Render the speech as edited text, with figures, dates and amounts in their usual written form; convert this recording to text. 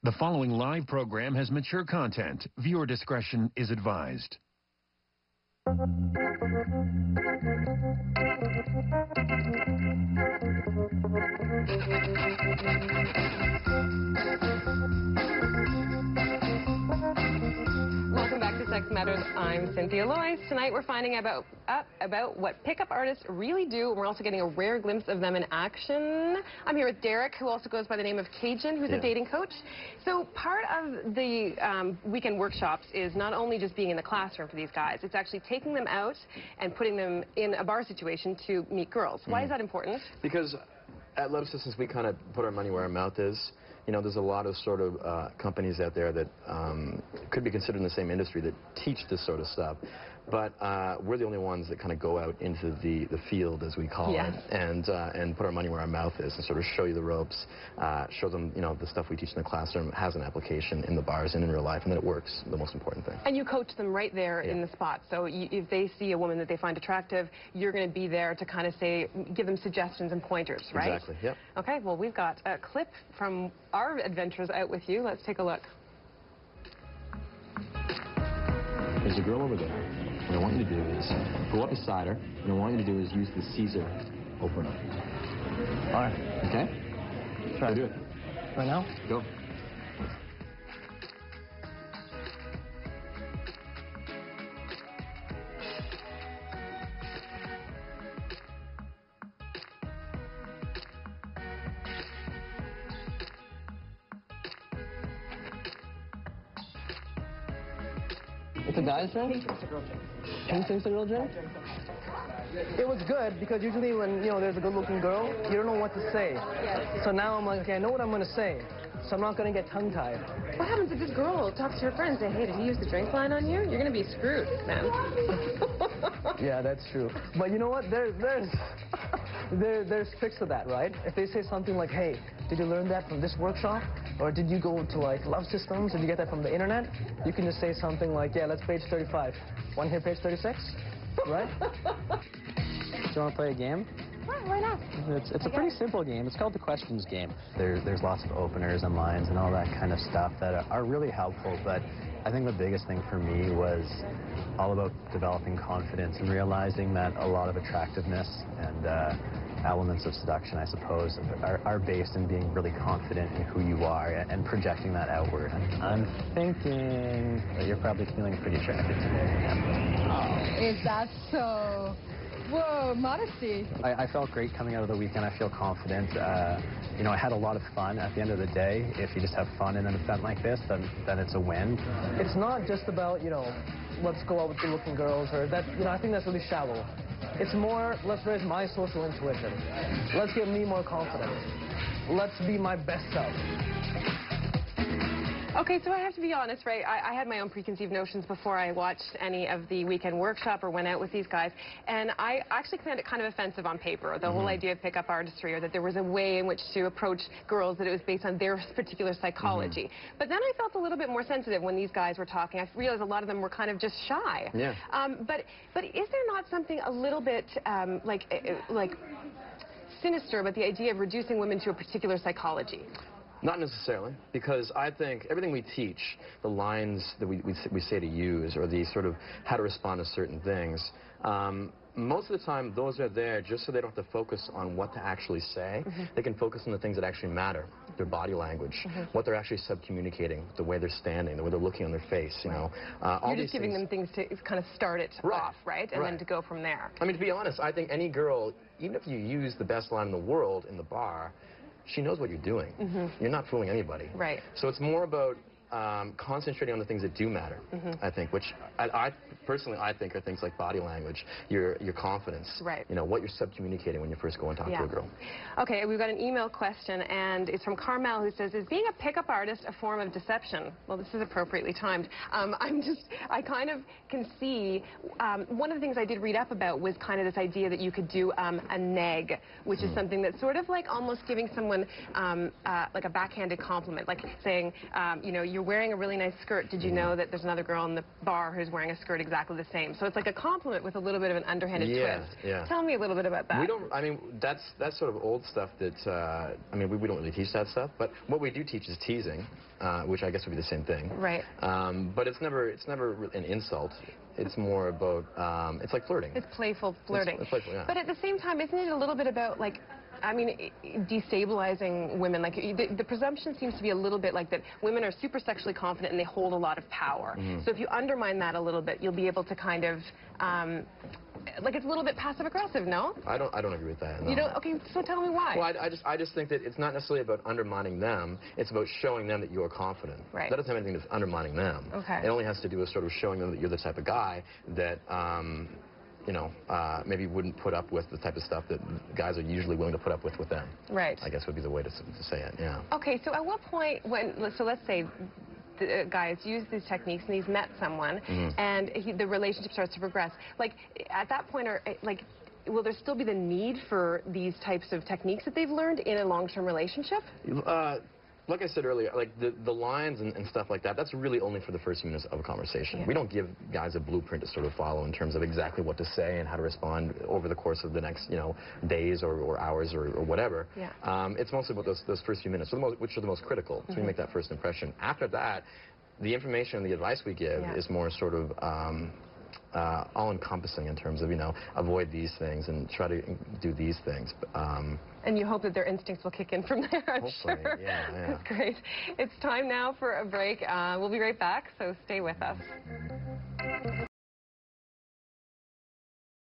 The following live program has mature content. Viewer discretion is advised. Welcome back to Sex Matters. I'm Cynthia Lois. Tonight we're finding about what pickup artists really do, and we're also getting a rare glimpse of them in action. I'm here with Derek, who also goes by the name of Cajun, who's a dating coach. So part of the weekend workshops is not only just being in the classroom for these guys, it's actually taking them out and putting them in a bar situation to meet girls. Why is that important? Because at Love Assistance, we kind of put our money where our mouth is. You know, there's a lot of sort of companies out there that could be considered in the same industry that teach this sort of stuff. But we're the only ones that kind of go out into the field, as we call it, and put our money where our mouth is and sort of show you the ropes, show them, you know, the stuff we teach in the classroom has an application in the bars and in real life, and that it works, the most important thing. And you coach them right there in the spot. So if they see a woman that they find attractive, you're going to be there to kind of say, give them suggestions and pointers, right? Exactly, yep. Okay, well, we've got a clip from our adventures out with you. Let's take a look. There's a girl over there. What I want you to do is go up beside her, and what I want you to do is use the Caesar opener. All right. Okay? Try to do it. Right now? Go. It's a guy's drink? Pink is a girl drink. Pink drink's a girl drink? It was good because usually when, you know, there's a good-looking girl, you don't know what to say. Yes. So now I'm like, okay, I know what I'm going to say, so I'm not going to get tongue-tied. What happens if this girl talks to her friend and say, hey, did he use the drink line on you? You're going to be screwed, man. Yeah, that's true. But you know what? There's tricks to that, right? If they say something like, hey, did you learn that from this workshop? Or did you go to, like, Love Systems? Did you get that from the internet? You can just say something like, yeah, let's page 35. Want to hear page 36? Right? Do you want to play a game? Why not? It's a pretty simple game. It's called the questions game. There's lots of openers and lines and all that kind of stuff that are really helpful, but I think the biggest thing for me was all about developing confidence and realizing that a lot of attractiveness and elements of seduction, I suppose, are based in being really confident in who you are and projecting that outward. And I'm thinking that you're probably feeling pretty attracted today. Oh, is that so? Whoa, modesty. I felt great coming out of the weekend. I feel confident. You know, I had a lot of fun. At the end of the day, if you just have fun in an event like this, then it's a win. It's not just about, you know, let's go out with good-looking girls or that. You know, I think that's really shallow. It's more, let's raise my social intuition. Let's get me more confident. Let's be my best self. Okay, so I have to be honest, right? I had my own preconceived notions before I watched any of the weekend workshop or went out with these guys, and I actually found it kind of offensive on paper, the whole idea of pickup artistry, or that there was a way in which to approach girls, that it was based on their particular psychology. But then I felt a little bit more sensitive when these guys were talking. I realized a lot of them were kind of just shy. Yeah. But is there not something a little bit like sinister about the idea of reducing women to a particular psychology? Not necessarily, because I think everything we teach, the lines that we say to use, or the sort of how to respond to certain things, most of the time those are there just so they don't have to focus on what to actually say. They can focus on the things that actually matter, their body language, what they're actually sub-communicating, the way they're standing, the way they're looking on their face, you know. You're just giving them things to kind of start it off, right? And then to go from there. I mean, to be honest, I think any girl, even if you use the best line in the world in the bar, she knows what you're doing. You're not fooling anybody. Right. So it's more about concentrating on the things that do matter, I think, which I personally think are things like body language, your confidence, you know, what you're sub-communicating when you first go and talk to a girl. Okay, we've got an email question, and it's from Carmel, who says, is being a pickup artist a form of deception? Well, this is appropriately timed. I kind of can see, one of the things I did read up about was kind of this idea that you could do a neg, which is something that's sort of like almost giving someone like a backhanded compliment, like saying, you know, you're wearing a really nice skirt. Did you know that there's another girl in the bar who's wearing a skirt exactly exactly the same. So it's like a compliment with a little bit of an underhanded twist. Yeah. Tell me a little bit about that. We don't, I mean, that's sort of old stuff that, I mean, we don't really teach that stuff, but what we do teach is teasing, which I guess would be the same thing. Right. But it's never an insult. It's more about, it's like flirting. It's playful flirting. It's playful, yeah. But at the same time, isn't it a little bit about, like, I mean, destabilizing women? Like, the presumption seems to be a little bit like that women are super sexually confident and they hold a lot of power. Mm-hmm. So if you undermine that a little bit, you'll be able to kind of, like, it's a little bit passive-aggressive, no? I don't agree with that, no. You don't? Okay, so tell me why. Well, I just think that it's not necessarily about undermining them. It's about showing them that you are confident. Right. That doesn't have anything to do with undermining them. Okay. It only has to do with sort of showing them that you're the type of guy that, you know, maybe wouldn't put up with the type of stuff that guys are usually willing to put up with them. Right. I guess would be the way to say it, yeah. Okay, so at what point, so let's say the guy has used these techniques and he's met someone, and the relationship starts to progress. Like, at that point, will there still be the need for these types of techniques that they've learned in a long-term relationship? Like I said earlier, like the lines and stuff like that, that's really only for the first few minutes of a conversation. Yeah. We don't give guys a blueprint to sort of follow in terms of exactly what to say and how to respond over the course of the next, you know, days or hours or whatever. Yeah. It's mostly about those first few minutes, which are the most critical, so we make that first impression. After that, the information and the advice we give is more sort of all-encompassing in terms of, you know, avoid these things and try to do these things. And you hope that their instincts will kick in from there, I'm Hopefully, sure. yeah. That's great. It's time now for a break. We'll be right back, so stay with us.